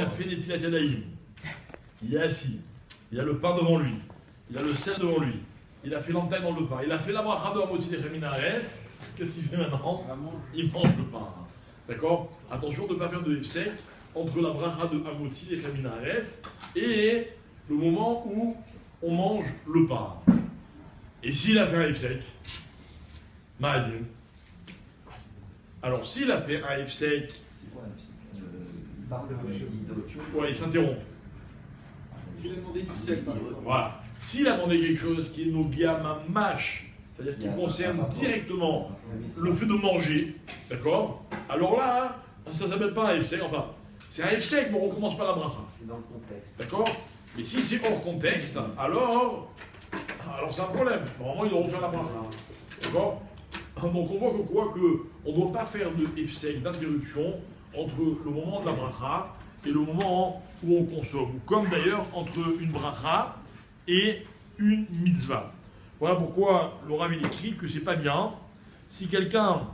a fait Netilat Yadayim, il est assis, il a le pain devant lui, il a le sel devant lui, il a fait l'entaille dans le pain, il a fait la bracha de Hamotzi Lechem Minaretz, qu'est-ce qu'il fait maintenant? Il mange le pain. D'accord? Attention de ne pas faire de Hefsek entre la bracha de Hamotzi Lechem Minaretz et le moment où on mange le pain. Et s'il a fait un Hefsek, Ma'adim. Alors s'il a fait un Hefsek, c'est quoi un Hefsek? Il parle d'autre chose. Ouais, il s'interrompt. S'il a demandé du sel, par exemple. Voilà. S'il a demandé quelque chose qui est Nogia Mamash, c'est-à-dire qui concerne directement le fait de manger, d'accord? Alors là, ça ne s'appelle pas un Hefsek, enfin, c'est un Hefsek, mais on ne recommence pas la bracha. C'est dans le contexte. D'accord? Mais si c'est hors contexte, alors c'est un problème. Normalement, il doit refaire la bracha. D'accord? Donc on voit que quoi? On ne doit pas faire de Hefsek, d'interruption, entre le moment de la bracha et le moment où on consomme. Comme d'ailleurs entre une bracha et une mitzvah. Voilà pourquoi le Rav écrit que c'est pas bien si quelqu'un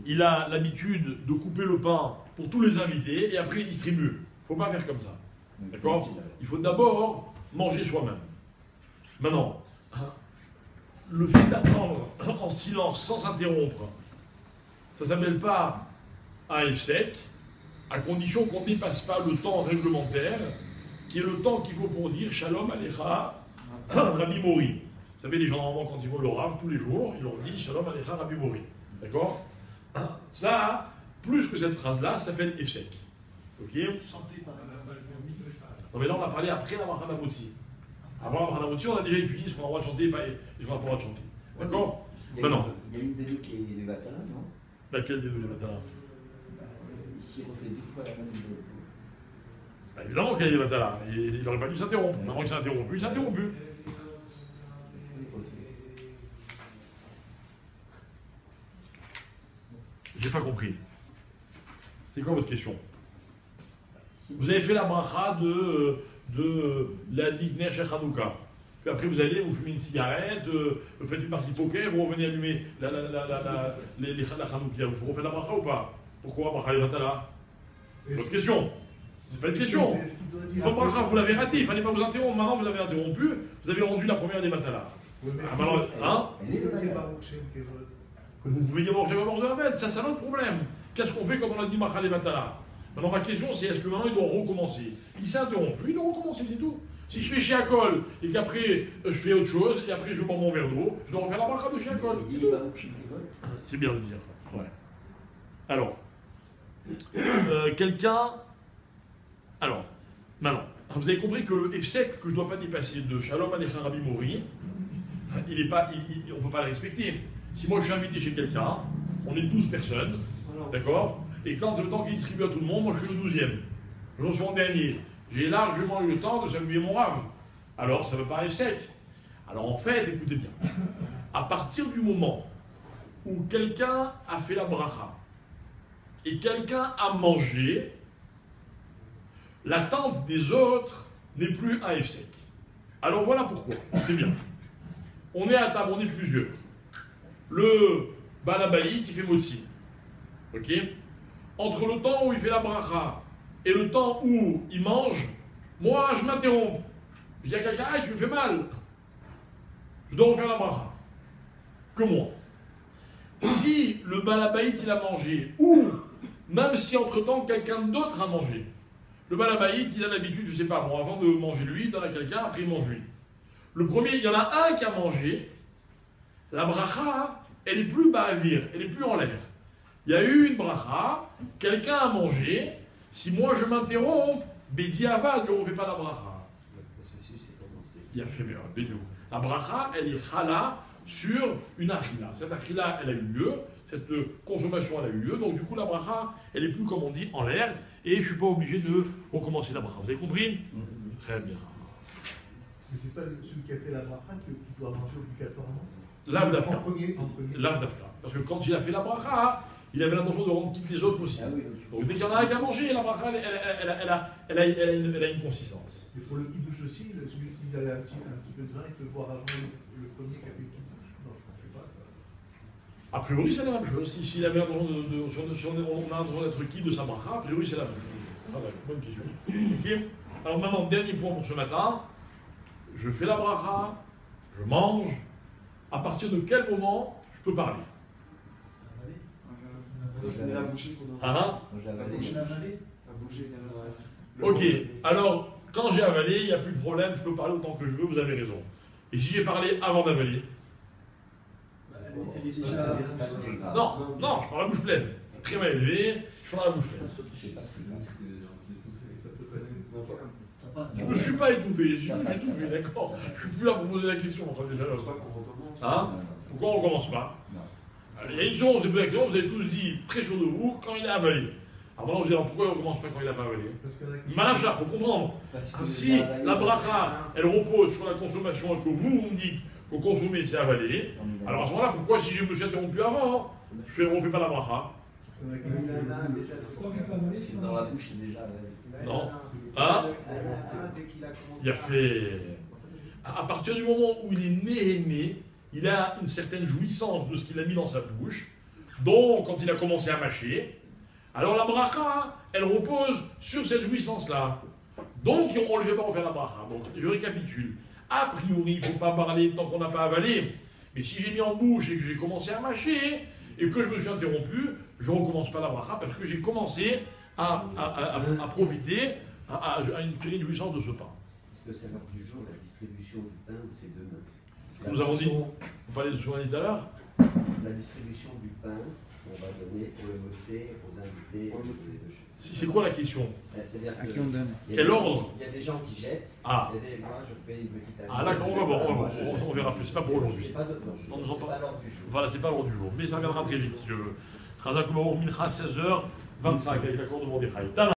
il a l'habitude de couper le pain pour tous les invités et après il distribue. Il ne faut pas faire comme ça. D'accord? Il faut d'abord manger soi-même. Maintenant, le fait d'attendre en silence sans s'interrompre, ça ne s'appelle pas un Hefsek, à condition qu'on ne dépasse pas le temps réglementaire, qui est le temps qu'il faut pour dire Shalom Alecha Rabbi Mori. Vous savez, les gens, normalement, quand ils voient le Rav tous les jours, ils leur disent Shalom Alecha Rabbi Mori. D'accord? Ça, plus que cette phrase-là, ça s'appelle Hefsek. Ok? Chanter par exemple. Non, mais là, on a parlé après la bracha d'Hamotzi. Avant la bracha d'Hamotzi, on a déjà étudié ce qu'on a le droit de chanter et ce qu'on n'a pas le droit de chanter. D'accord? Maintenant. Il y a une des deux qui est les Vatala, non? Laquelle des deux, les Vatala? Ici, on fait 2 fois la même chose. Évidemment qu'il y a des Vatala. Il n'aurait pas dû s'interrompre. Avant qu'il s'est interrompu, il s'est interrompu. J'ai pas compris. C'est quoi votre question? Vous avez fait la bracha de la Ligner Shech Hanouka. Puis après, vous allez, vous fumez une cigarette, vous faites une partie de poker, vous revenez allumer la Hanouka. Vous refaites la bracha ou pas? Pourquoi bracha les Vatala? C'est votre question. C'est pas une question. Votre bracha, vous l'avez raté, il ne fallait pas vous interrompre. Maintenant, vous l'avez interrompu, vous avez rendu la première des Vatala. Vous pouvez dire, bon, j'ai pas mort de la bête, ça c'est un autre problème. Qu'est-ce qu'on fait quand on a dit bracha les Vatala? Maintenant, ma question, c'est est-ce que maintenant il doit recommencer? Il s'est interrompu, il doit recommencer, c'est tout. Si je fais chez Akol et qu'après je fais autre chose et après je bois mon verre d'eau, je dois refaire la bracha de chez Akol. C'est bien de le dire. Ouais. Alors, quelqu'un. Alors, maintenant, vous avez compris que le Hefsek que je ne dois pas dépasser de Shalom Alecha Rabbi Mori, on ne peut pas le respecter. Si moi je suis invité chez quelqu'un, on est 12 personnes, d'accord? Et quand c'est le temps qu'il distribue à tout le monde, moi je suis le 12e. Je suis en dernier. J'ai largement eu le temps de saluer mon Rav. Alors ça ne veut pas être sec. Alors en fait, écoutez bien. À partir du moment où quelqu'un a fait la bracha et quelqu'un a mangé, l'attente des autres n'est plus un Hefsek. Alors voilà pourquoi. C'est bien. On est à table, on est plusieurs. Le Balabaï qui fait Motzi. Ok? Entre le temps où il fait la bracha et le temps où il mange, moi je m'interromps. Je dis à quelqu'un, ah, tu me fais mal. Je dois refaire la bracha. Que moi. Si le Balabaït il a mangé, ou même si entre-temps quelqu'un d'autre a mangé, le Balabaït il a l'habitude, je sais pas, bon, avant de manger lui, il donne à quelqu'un, après il mange lui. Le premier, il y en a un qui a mangé, la bracha, elle est plus ba'avir, elle est plus en l'air. Il y a eu une bracha, quelqu'un a mangé, si moi je m'interromps, Bedi Avad, je ne refais pas la bracha. Le processus est commencé. Il a fait bien, Bédiou. La bracha, elle est chala sur une achila. Cette achila, elle a eu lieu, cette consommation, elle a eu lieu, donc du coup la bracha, elle est plus, comme on dit, en l'air, et je ne suis pas obligé de recommencer la bracha. Vous avez compris? Très bien. Mais c'est pas celui qui a fait la bracha qui doit manger obligatoirement? L'avdafka. En premier. L'avdafka. Parce que quand il a fait la bracha, il avait l'intention de rendre quitte les autres aussi. Ah oui, donc dès qu'il y en a un qui a mangé, la bracha, elle a une consistance. Et pour le kiddush aussi, celui qui a un petit peu de vin, il peut boire avant le premier qui a fait le kiddush? Non, je ne sais pas ça. A priori, c'est la même chose. Si avait on a l'intention d'être quitte de sa bracha, a priori, c'est la même chose. Bonne question. Ok. Alors maintenant, dernier point pour ce matin. Je fais la bracha, je mange. À partir de quel moment je peux parler? La bouchée qu'on a. Ah, La bouchée avalée. La bouchée ok. Alors, quand j'ai avalé, il n'y a plus de problème, je peux parler autant que je veux, vous avez raison. Et si j'ai parlé avant d'avaler? Elle est déjà. Non, non, je parle la bouche pleine. Très mal élevé, je parle la bouche pleine. Je ne me suis pas étouffé, je suis plus étouffé, d'accord. Je suis plus là pour poser la question. Enfin, déjà, hein? Pourquoi on ne recommence pas? Il y a une seconde, on s'est posé la question, vous avez tous dit très sûr de vous quand il a avalé. Alors maintenant, vous allez dire pourquoi on ne recommence pas quand il n'a pas avalé? Malachat, il faut comprendre. Si la bracha, elle repose sur la consommation et que vous me dites que consommer c'est avaler, alors à ce moment-là, pourquoi si je me suis interrompu avant, on ne fait pas la bracha? Dans la bouche, c'est déjà. Non. Hein? Il a fait. À partir du moment où il est né, il a une certaine jouissance de ce qu'il a mis dans sa bouche. Donc, quand il a commencé à mâcher, alors la bracha, elle repose sur cette jouissance-là. Donc, on ne lui fait pas refaire la bracha. Donc, je récapitule. A priori, il ne faut pas parler tant qu'on n'a pas avalé. Mais si j'ai mis en bouche et que j'ai commencé à mâcher et que je me suis interrompu, je ne recommence pas la bracha parce que j'ai commencé à profiter, à tirer une jouissance de ce pain. Est-ce que c'est l'heure du jour, la distribution du pain, ou c'est demain? Nous avons dit, on parlait de ce qu'on a dit tout à l'heure. La distribution du pain qu'on va donner au MOC, aux invités. C'est quoi la question? C'est-à-dire À qui on donne? Quel ordre? Il y a des gens qui jettent. Ah. Moi, je paye une petite assiette. Ah d'accord, on va voir, on verra plus. C'est pas pour aujourd'hui. C'est pas l'ordre du jour. Voilà, c'est pas l'ordre du jour. Mais ça reviendra très vite. Si je veux. 16h25 avec l'accord de Mordechai.